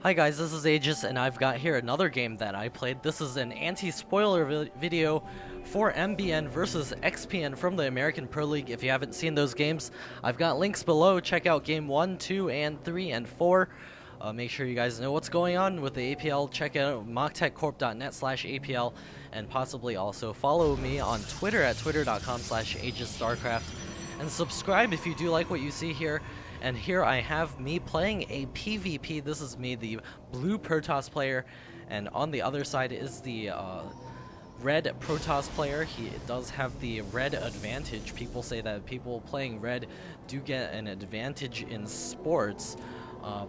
Hi guys, this is Aegis, and I've got here another game that I played. This is an anti-spoiler video for mBn versus XPN from the American Pro League. If you haven't seen those games, I've got links below. Check out game 1, 2, and 3, and 4. Make sure you guys know what's going on with the APL. Check out mocktechcorp.net/APL, and possibly also follow me on Twitter at twitter.com/AegisStarcraft. And subscribe if you do like what you see here. And here I have me playing a PvP. This is me, the blue Protoss player, and on the other side is the red Protoss player. He does have the red advantage. People say that people playing red do get an advantage in sports.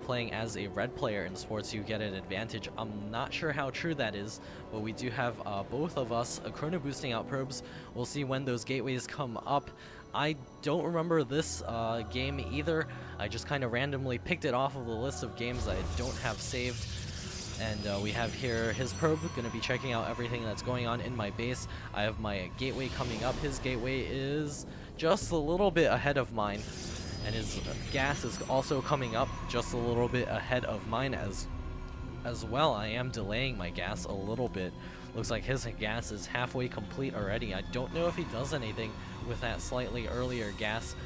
Playing as a red player in sports, you get an advantage. I'm not sure how true that is, but we do have both of us chrono boosting out probes. We'll see when those gateways come up. I don't remember this game either. I just kind of randomly picked it off of the list of games I don't have saved. And we have here his probe, going to be checking out everything that's going on in my base. I have my gateway coming up. His gateway is just a little bit ahead of mine. And his gas is also coming up just a little bit ahead of mine as well. I am delaying my gas a little bit. Looks like his gas is halfway complete already. I don't know if he does anything with that slightly earlier gas.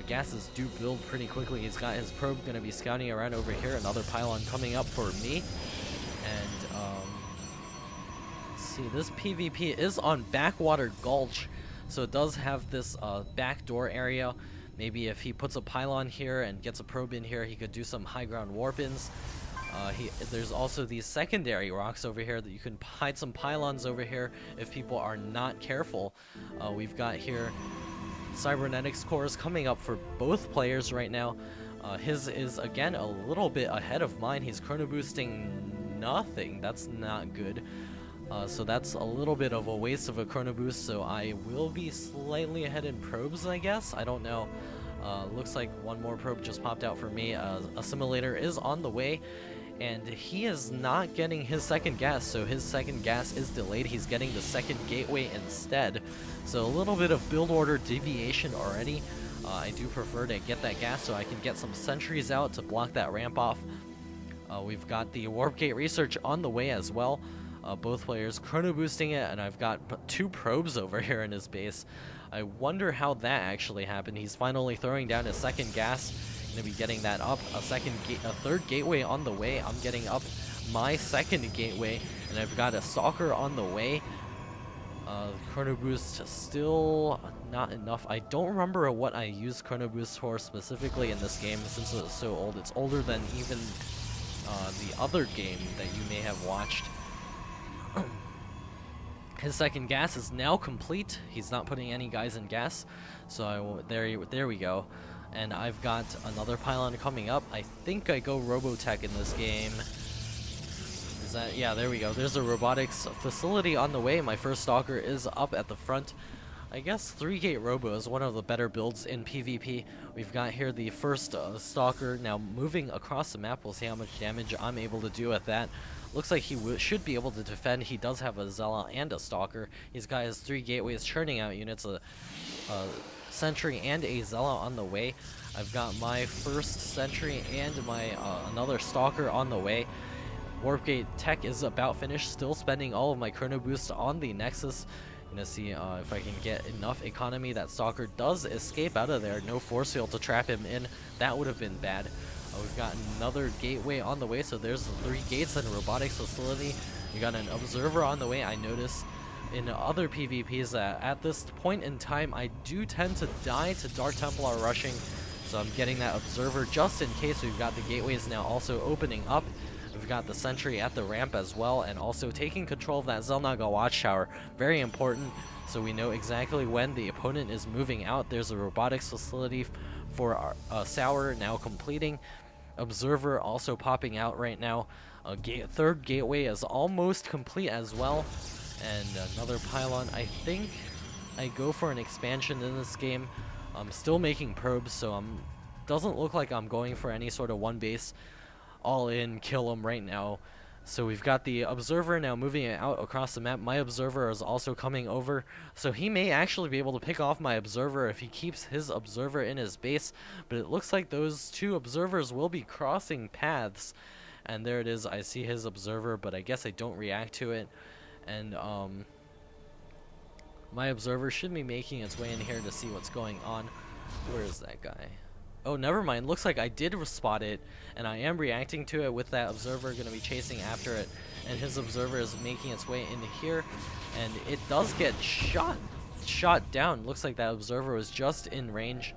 Gases do build pretty quickly. He's got his probe going to be scouting around over here. Another pylon coming up for me. And let's see, this PvP is on Backwater Gulch, so it does have this back door area. Maybe if he puts a pylon here and gets a probe in here, he could do some high ground warp-ins. There's also these secondary rocks over here that you can hide some pylons over here if people are not careful. We've got here cybernetics cores coming up for both players right now. His is again a little bit ahead of mine. He's chrono boosting nothing. That's not good. So that's a little bit of a waste of a chrono boost, so I will be slightly ahead in probes, I guess. I don't know. Looks like one more probe just popped out for me. Assimilator is on the way, and he is not getting his second gas, so his second gas is delayed. He's getting the second gateway instead. So a little bit of build order deviation already. I do prefer to get that gas so I can get some sentries out to block that ramp off. We've got the warp gate research on the way as well. Both players chrono boosting it, and I've got two probes over here in his base. I wonder how that actually happened. He's finally throwing down his second gas. Gonna be getting that up. A third gateway on the way. I'm getting up my second gateway, and I've got a stalker on the way. Chrono boost still not enough. I don't remember what I used chrono boost for specifically in this game since it's so old. It's older than even the other game that you may have watched. His second gas is now complete. He's not putting any guys in gas, so there we go. And I've got another pylon coming up. I think I go Robotech in this game. Is that, yeah, there we go. There's a robotics facility on the way. My first stalker is up at the front. I guess 3-gate Robo is one of the better builds in PvP. We've got here the first stalker now moving across the map. We'll see how much damage I'm able to do with that. Looks like he should be able to defend. He does have a Zella and a stalker. He's got his 3 gateways churning out units, a sentry and a Zella on the way. I've got my first sentry and my another stalker on the way. Warp gate tech is about finished. Still spending all of my chrono boost on the Nexus. Gonna see if I can get enough economy. That stalker does escape out of there. No force field to trap him in. That would have been bad. We've got another gateway on the way, so there's the 3 gates and a robotics facility. We got an observer on the way. I notice in other PvPs that at this point in time, I do tend to die to Dark Templar rushing, so I'm getting that observer just in case. We've got the gateways now also opening up. We've got the sentry at the ramp as well, and also taking control of that Zelnaga watchtower. Very important, so we know exactly when the opponent is moving out. There's a robotics facility for our Sour now completing. Observer also popping out right now. Third gateway is almost complete as well. And another pylon. I think I go for an expansion in this game. I'm still making probes, so doesn't look like I'm going for any sort of one base all in kill him right now. So we've got the observer now moving out across the map. My observer is also coming over, so he may actually be able to pick off my observer if he keeps his observer in his base, but it looks like those two observers will be crossing paths, And there it is. I see his observer, but I guess I don't react to it. And my observer should be making its way in here to see what's going on. Where is that guy? Oh, never mind. Looks like I did spot it, and I am reacting to it with that observer going to be chasing after it. And his observer is making its way into here, and it does get shot down. Looks like that observer was just in range.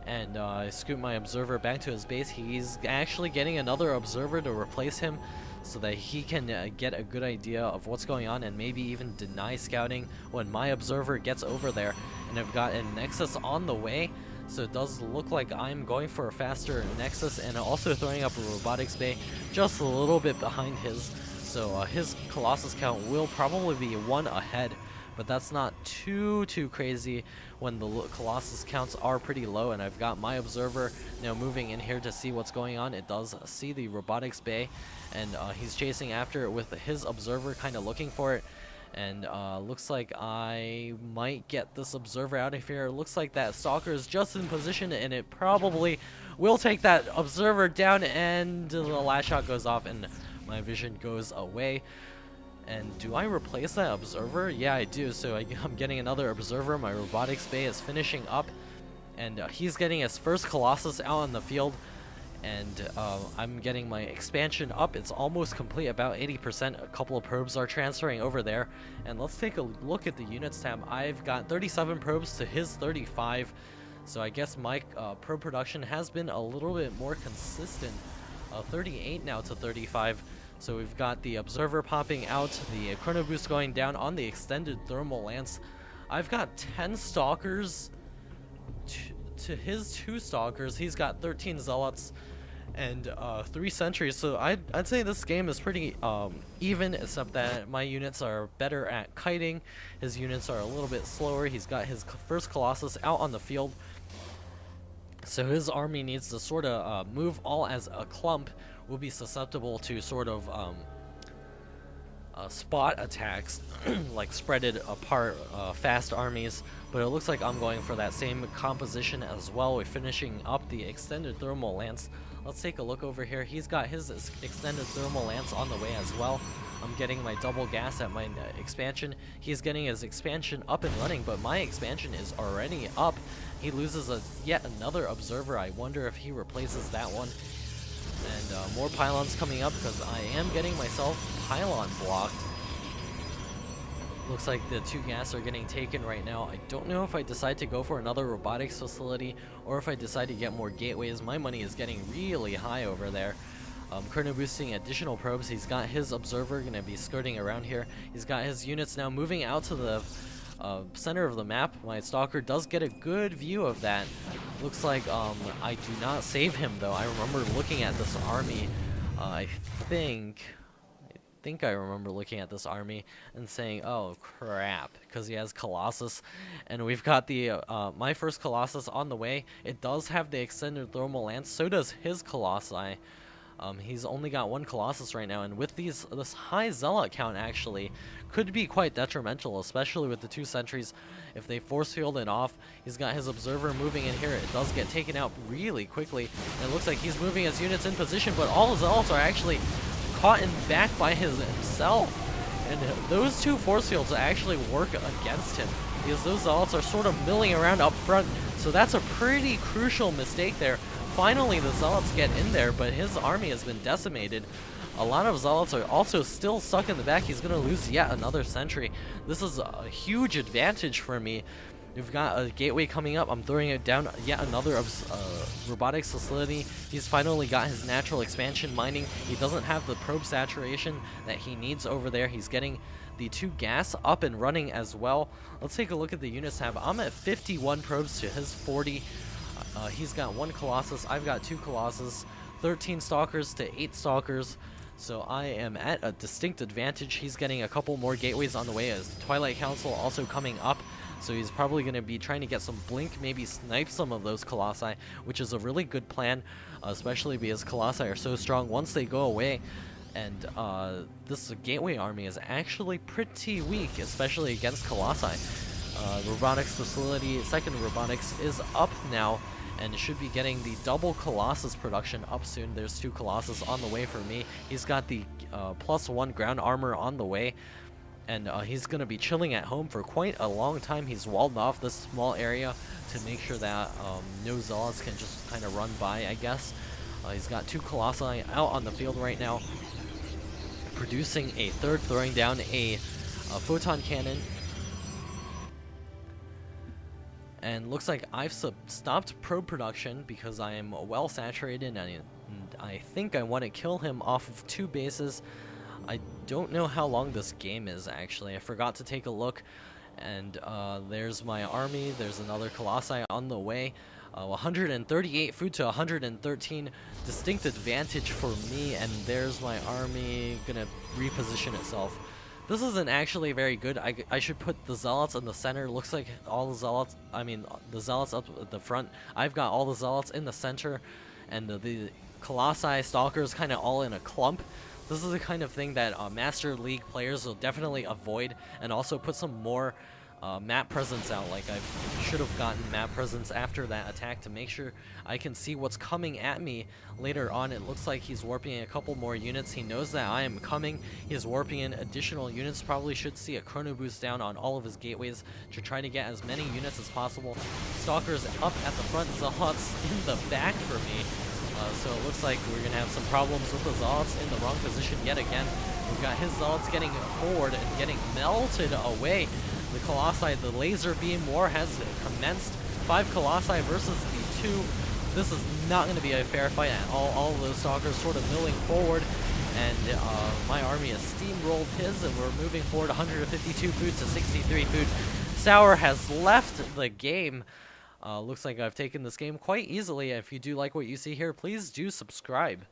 And I scoot my observer back to his base. He's actually getting another observer to replace him so that he can get a good idea of what's going on and maybe even deny scouting when my observer gets over there. And I've got a Nexus on the way, so it does look like I'm going for a faster Nexus, and also throwing up a robotics bay just a little bit behind his. So his Colossus count will probably be 1 ahead. But that's not too crazy when the Colossus counts are pretty low. And I've got my observer now moving in here to see what's going on. It does see the robotics bay, and he's chasing after it with his observer, kind of looking for it. And looks like I might get this observer out of here. Looks like that stalker is just in position, and it probably will take that observer down, and the last shot goes off and my vision goes away. And do I replace that observer? Yeah, I do. So I'm getting another observer. My robotics bay is finishing up, and he's getting his first Colossus out on the field. And I'm getting my expansion up. It's almost complete, about 80%. A couple of probes are transferring over there. And let's take a look at the units tab. I've got 37 probes to his 35. So I guess my probe production has been a little bit more consistent. 38 now to 35. So we've got the observer popping out, the chrono boost going down on the extended thermal lance. I've got 10 stalkers to his 2 stalkers. He's got 13 zealots and 3 sentries. So I'd say this game is pretty even, except that my units are better at kiting. His units are a little bit slower. He's got his first Colossus out on the field. So his army needs to sort of move all as a clump. Will be susceptible to sort of spot attacks, like spreaded apart fast armies. But it looks like I'm going for that same composition as well. We're finishing up the extended thermal lance. Let's take a look over here. He's got his extended thermal lance on the way as well. I'm getting my double gas at my expansion. He's getting his expansion up and running, but my expansion is already up. He loses yet another observer. I wonder if he replaces that one. And more pylons coming up because I am getting myself pylon blocked. Looks like the 2 gas are getting taken right now. I don't know if I decide to go for another robotics facility or if I decide to get more gateways. My money is getting really high over there. Chrono boosting additional probes. He's got his observer going to be skirting around here. He's got his units now moving out to the center of the map. My stalker does get a good view of that. Looks like I do not save him though. I remember looking at this army. I think I remember looking at this army and saying, "Oh crap," because he has Colossus, and we've got the my first Colossus on the way. It does have the extended thermal lance. So does his Colossi. He's only got 1 Colossus right now, and with this high zealot count actually could be quite detrimental, especially with the 2 sentries. If they force field it off, he's got his observer moving in here. It does get taken out really quickly. And it looks like he's moving his units in position, but all his zealots are actually caught in back by himself. And those 2 force fields actually work against him because those zealots are sort of milling around up front. So that's a pretty crucial mistake there. Finally, the zealots get in there, but his army has been decimated. A lot of zealots are also still stuck in the back. He's going to lose yet another sentry. This is a huge advantage for me. We've got a gateway coming up. I'm throwing it down yet another robotics facility. He's finally got his natural expansion mining. He doesn't have the probe saturation that he needs over there. He's getting the 2 gas up and running as well. Let's take a look at the units tab. I'm at 51 probes to his 40. He's got 1 Colossus. I've got 2 Colossus. 13 stalkers to 8 stalkers. So I am at a distinct advantage. He's getting a couple more gateways on the way as the Twilight Council also coming up. So he's probably going to be trying to get some blink, maybe snipe some of those Colossi, which is a really good plan, especially because Colossi are so strong once they go away. And this gateway army is actually pretty weak, especially against Colossi. Robotics facility, second robotics is up now, and should be getting the double Colossus production up soon. There's 2 Colossus on the way for me. He's got the +1 ground armor on the way, and he's going to be chilling at home for quite a long time. He's walled off this small area to make sure that no Zealots can just kind of run by, I guess. He's got 2 Colossi out on the field right now, producing a third, throwing down a photon cannon. And looks like I've stopped probe production because I am well saturated, and I think I want to kill him off of 2 bases. I don't know how long this game is, actually. I forgot to take a look. And there's my army. There's another Colossi on the way. 138 food to 113. Distinct advantage for me. And there's my army gonna reposition itself. This isn't actually very good. I should put the Zealots in the center. Looks like all the Zealots, the Zealots up at the front. I've got all the Zealots in the center, and the Colossi, Stalkers kind of all in a clump. This is the kind of thing that Master League players will definitely avoid, and also put some more map presence out. Like, I should have gotten map presence after that attack to make sure I can see what's coming at me later on. It looks like he's warping a couple more units. He knows that I am coming. He's warping in additional units. Probably should see a chrono boost down on all of his gateways to try to get as many units as possible. Stalkers up at the front, Zealots in the back for me. So it looks like we're going to have some problems with the Zealots in the wrong position yet again. We've got his Zealots getting forward and getting melted away. The Colossi, the laser beam war has commenced. 5 Colossi versus the 2. This is not going to be a fair fight at all. All of those Stalkers sort of milling forward, and my army has steamrolled his, and we're moving forward 152 food to 63 food. Sour has left the game. Looks like I've taken this game quite easily. If you do like what you see here, please do subscribe.